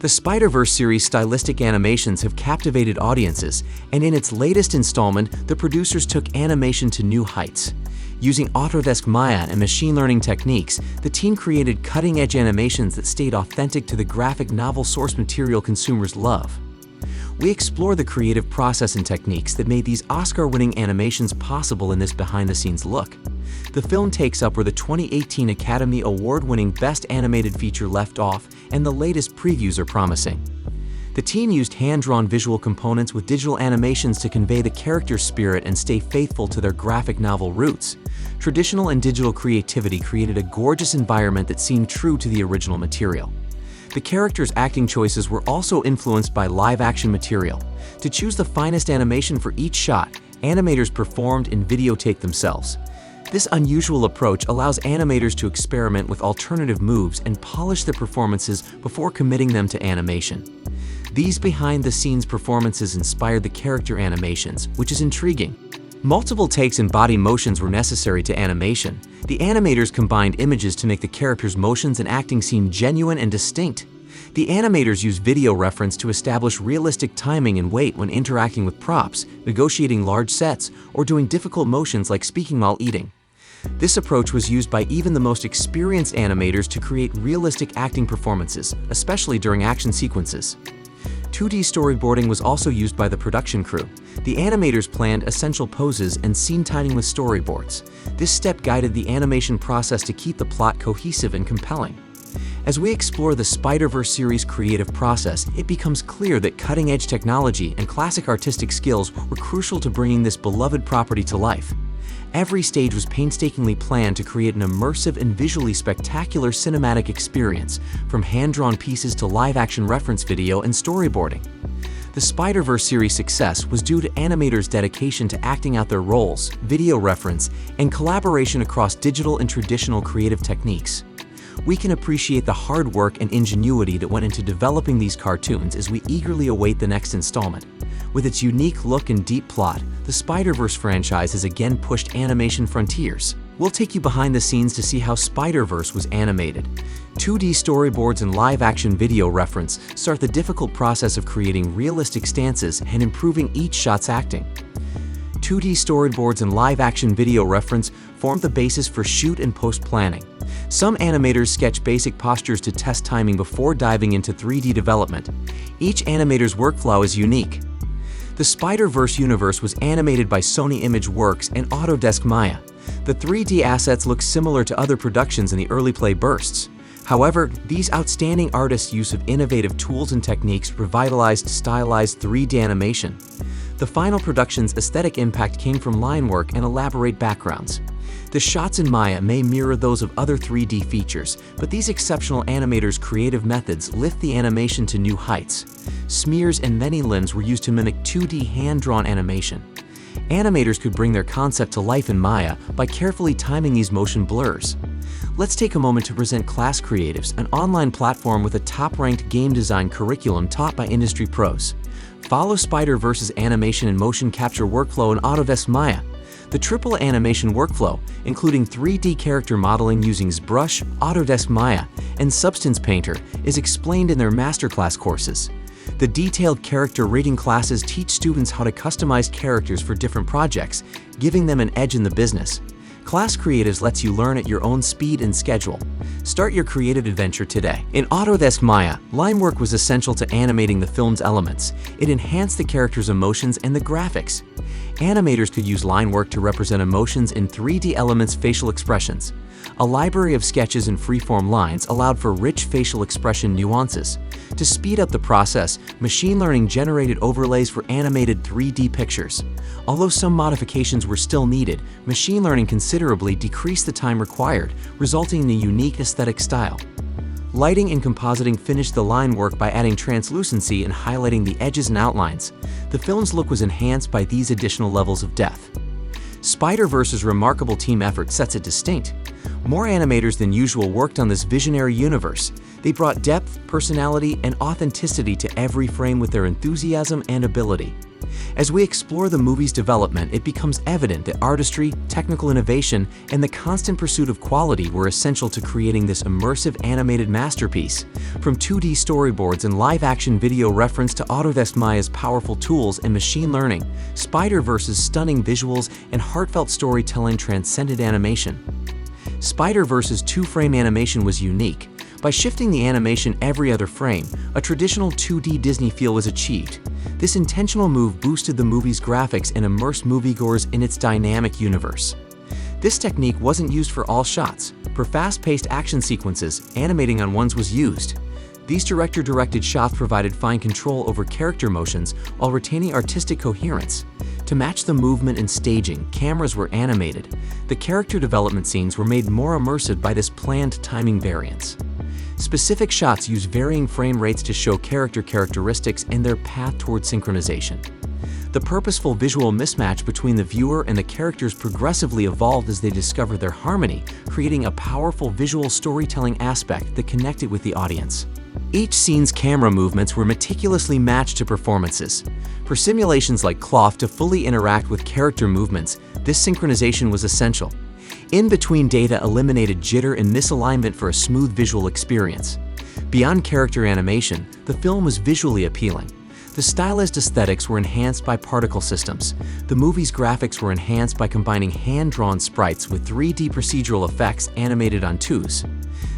The Spider-Verse series' stylistic animations have captivated audiences, and in its latest installment, the producers took animation to new heights. Using Autodesk Maya and machine learning techniques, the team created cutting-edge animations that stayed authentic to the graphic novel source material consumers love. We explore the creative process and techniques that made these Oscar-winning animations possible in this behind-the-scenes look. The film takes up where the 2018 Academy Award-winning Best Animated Feature left off, and the latest previews are promising. The team used hand-drawn visual components with digital animations to convey the character's spirit and stay faithful to their graphic novel roots. Traditional and digital creativity created a gorgeous environment that seemed true to the original material. The characters' acting choices were also influenced by live-action material. To choose the finest animation for each shot, animators performed and videotaped themselves. This unusual approach allows animators to experiment with alternative moves and polish their performances before committing them to animation. These behind-the-scenes performances inspired the character animations, which is intriguing. Multiple takes and body motions were necessary to animation. The animators combined images to make the characters' motions and acting seem genuine and distinct. The animators used video reference to establish realistic timing and weight when interacting with props, negotiating large sets, or doing difficult motions like speaking while eating. This approach was used by even the most experienced animators to create realistic acting performances, especially during action sequences. 2D storyboarding was also used by the production crew. The animators planned essential poses and scene timing with storyboards. This step guided the animation process to keep the plot cohesive and compelling. As we explore the Spider-Verse series' creative process, it becomes clear that cutting-edge technology and classic artistic skills were crucial to bringing this beloved property to life. Every stage was painstakingly planned to create an immersive and visually spectacular cinematic experience, from hand-drawn pieces to live-action reference video and storyboarding. The Spider-Verse series' success was due to animators' dedication to acting out their roles, video reference, and collaboration across digital and traditional creative techniques. We can appreciate the hard work and ingenuity that went into developing these cartoons as we eagerly await the next installment. With its unique look and deep plot, the Spider-Verse franchise has again pushed animation frontiers. We'll take you behind the scenes to see how Spider-Verse was animated. 2D storyboards and live-action video reference start the difficult process of creating realistic stances and improving each shot's acting. 2D storyboards and live-action video reference form the basis for shoot and post-planning. Some animators sketch basic postures to test timing before diving into 3D development. Each animator's workflow is unique. The Spider-Verse universe was animated by Sony Imageworks and Autodesk Maya. The 3D assets look similar to other productions in the early play bursts. However, these outstanding artists' use of innovative tools and techniques revitalized stylized 3D animation. The final production's aesthetic impact came from line work and elaborate backgrounds. The shots in Maya may mirror those of other 3D features, but these exceptional animators' creative methods lift the animation to new heights. Smears and many limbs were used to mimic 2D hand-drawn animation. Animators could bring their concept to life in Maya by carefully timing these motion blurs. Let's take a moment to present Class Creatives, an online platform with a top-ranked game design curriculum taught by industry pros. Follow Spider-Verse's animation and motion capture workflow in Autodesk Maya. The triple animation workflow, including 3D character modeling using ZBrush, Autodesk Maya, and Substance Painter, is explained in their masterclass courses. The detailed character rating classes teach students how to customize characters for different projects, giving them an edge in the business. Class Creatives lets you learn at your own speed and schedule. Start your creative adventure today. In Autodesk Maya, line work was essential to animating the film's elements. It enhanced the characters' emotions and the graphics. Animators could use line work to represent emotions in 3D elements' facial expressions. A library of sketches and freeform lines allowed for rich facial expression nuances. To speed up the process, machine learning generated overlays for animated 3D pictures. Although some modifications were still needed, machine learning considerably decreased the time required, resulting in a unique aesthetic style. Lighting and compositing finished the line work by adding translucency and highlighting the edges and outlines. The film's look was enhanced by these additional levels of depth. Spider-Verse's remarkable team effort sets it distinct. More animators than usual worked on this visionary universe. They brought depth, personality, and authenticity to every frame with their enthusiasm and ability. As we explore the movie's development, it becomes evident that artistry, technical innovation, and the constant pursuit of quality were essential to creating this immersive animated masterpiece. From 2D storyboards and live-action video reference to Autodesk Maya's powerful tools and machine learning, Spider-Verse's stunning visuals and heartfelt storytelling transcended animation. Spider-Verse's two-frame animation was unique. By shifting the animation every other frame, a traditional 2D Disney feel was achieved. This intentional move boosted the movie's graphics and immersed moviegoers in its dynamic universe. This technique wasn't used for all shots. For fast-paced action sequences, animating on ones was used. These director-directed shots provided fine control over character motions while retaining artistic coherence. To match the movement and staging, cameras were animated. The character development scenes were made more immersive by this planned timing variance. Specific shots use varying frame rates to show character characteristics and their path toward synchronization. The purposeful visual mismatch between the viewer and the characters progressively evolved as they discovered their harmony, creating a powerful visual storytelling aspect that connected with the audience. Each scene's camera movements were meticulously matched to performances. For simulations like Cloth to fully interact with character movements, this synchronization was essential. In-between data eliminated jitter and misalignment for a smooth visual experience. Beyond character animation, the film was visually appealing. The stylized aesthetics were enhanced by particle systems. The movie's graphics were enhanced by combining hand-drawn sprites with 3D procedural effects animated on 2s.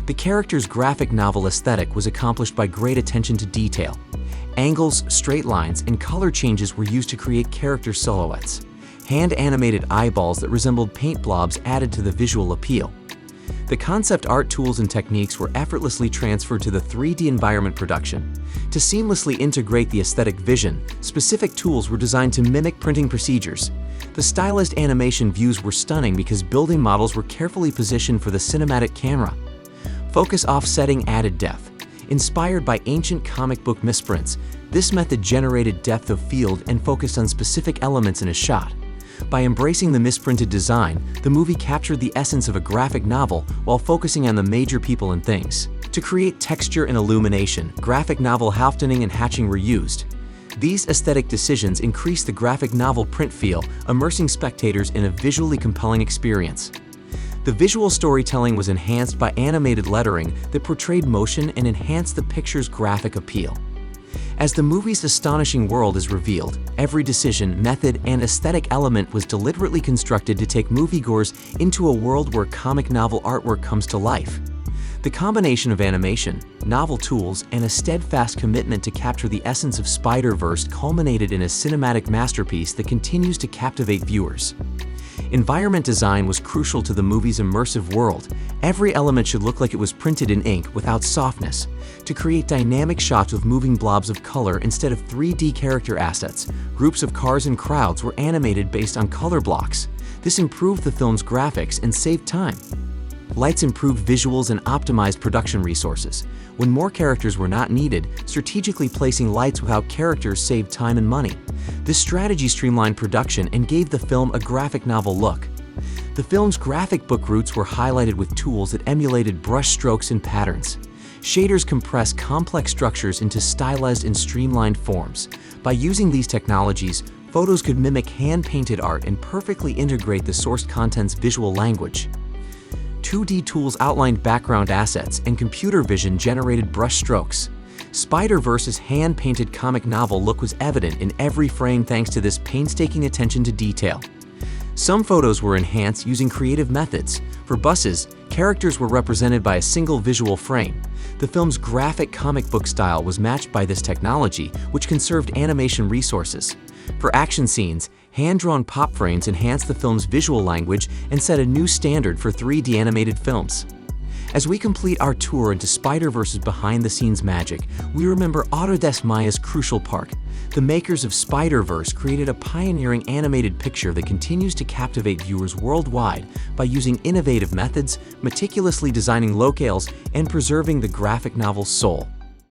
The character's graphic novel aesthetic was accomplished by great attention to detail. Angles, straight lines, and color changes were used to create character silhouettes. Hand-animated eyeballs that resembled paint blobs added to the visual appeal. The concept art tools and techniques were effortlessly transferred to the 3D environment production. To seamlessly integrate the aesthetic vision, specific tools were designed to mimic printing procedures. The stylized animation views were stunning because building models were carefully positioned for the cinematic camera. Focus offsetting added depth. Inspired by ancient comic book misprints, this method generated depth of field and focused on specific elements in a shot. By embracing the misprinted design, the movie captured the essence of a graphic novel while focusing on the major people and things. To create texture and illumination, graphic novel halftoning and hatching were used. These aesthetic decisions increased the graphic novel print feel, immersing spectators in a visually compelling experience. The visual storytelling was enhanced by animated lettering that portrayed motion and enhanced the picture's graphic appeal. As the movie's astonishing world is revealed, every decision, method, and aesthetic element was deliberately constructed to take moviegoers into a world where comic novel artwork comes to life. The combination of animation, novel tools, and a steadfast commitment to capture the essence of Spider-Verse culminated in a cinematic masterpiece that continues to captivate viewers. Environment design was crucial to the movie's immersive world. Every element should look like it was printed in ink without softness. To create dynamic shots with moving blobs of color instead of 3D character assets, groups of cars and crowds were animated based on color blocks. This improved the film's graphics and saved time. Lights improved visuals and optimized production resources. When more characters were not needed, strategically placing lights without characters saved time and money. This strategy streamlined production and gave the film a graphic novel look. The film's graphic book roots were highlighted with tools that emulated brush strokes and patterns. Shaders compress complex structures into stylized and streamlined forms. By using these technologies, photos could mimic hand-painted art and perfectly integrate the source content's visual language. 2D tools outlined background assets, and computer vision generated brush strokes. Spider-Verse's hand-painted comic novel look was evident in every frame thanks to this painstaking attention to detail. Some photos were enhanced using creative methods. For buses, characters were represented by a single visual frame. The film's graphic comic book style was matched by this technology, which conserved animation resources. For action scenes, hand-drawn pop frames enhanced the film's visual language and set a new standard for 3D animated films. As we complete our tour into Spider-Verse's behind-the-scenes magic, we remember Autodesk Maya's crucial part. The makers of Spider-Verse created a pioneering animated picture that continues to captivate viewers worldwide by using innovative methods, meticulously designing locales, and preserving the graphic novel's soul.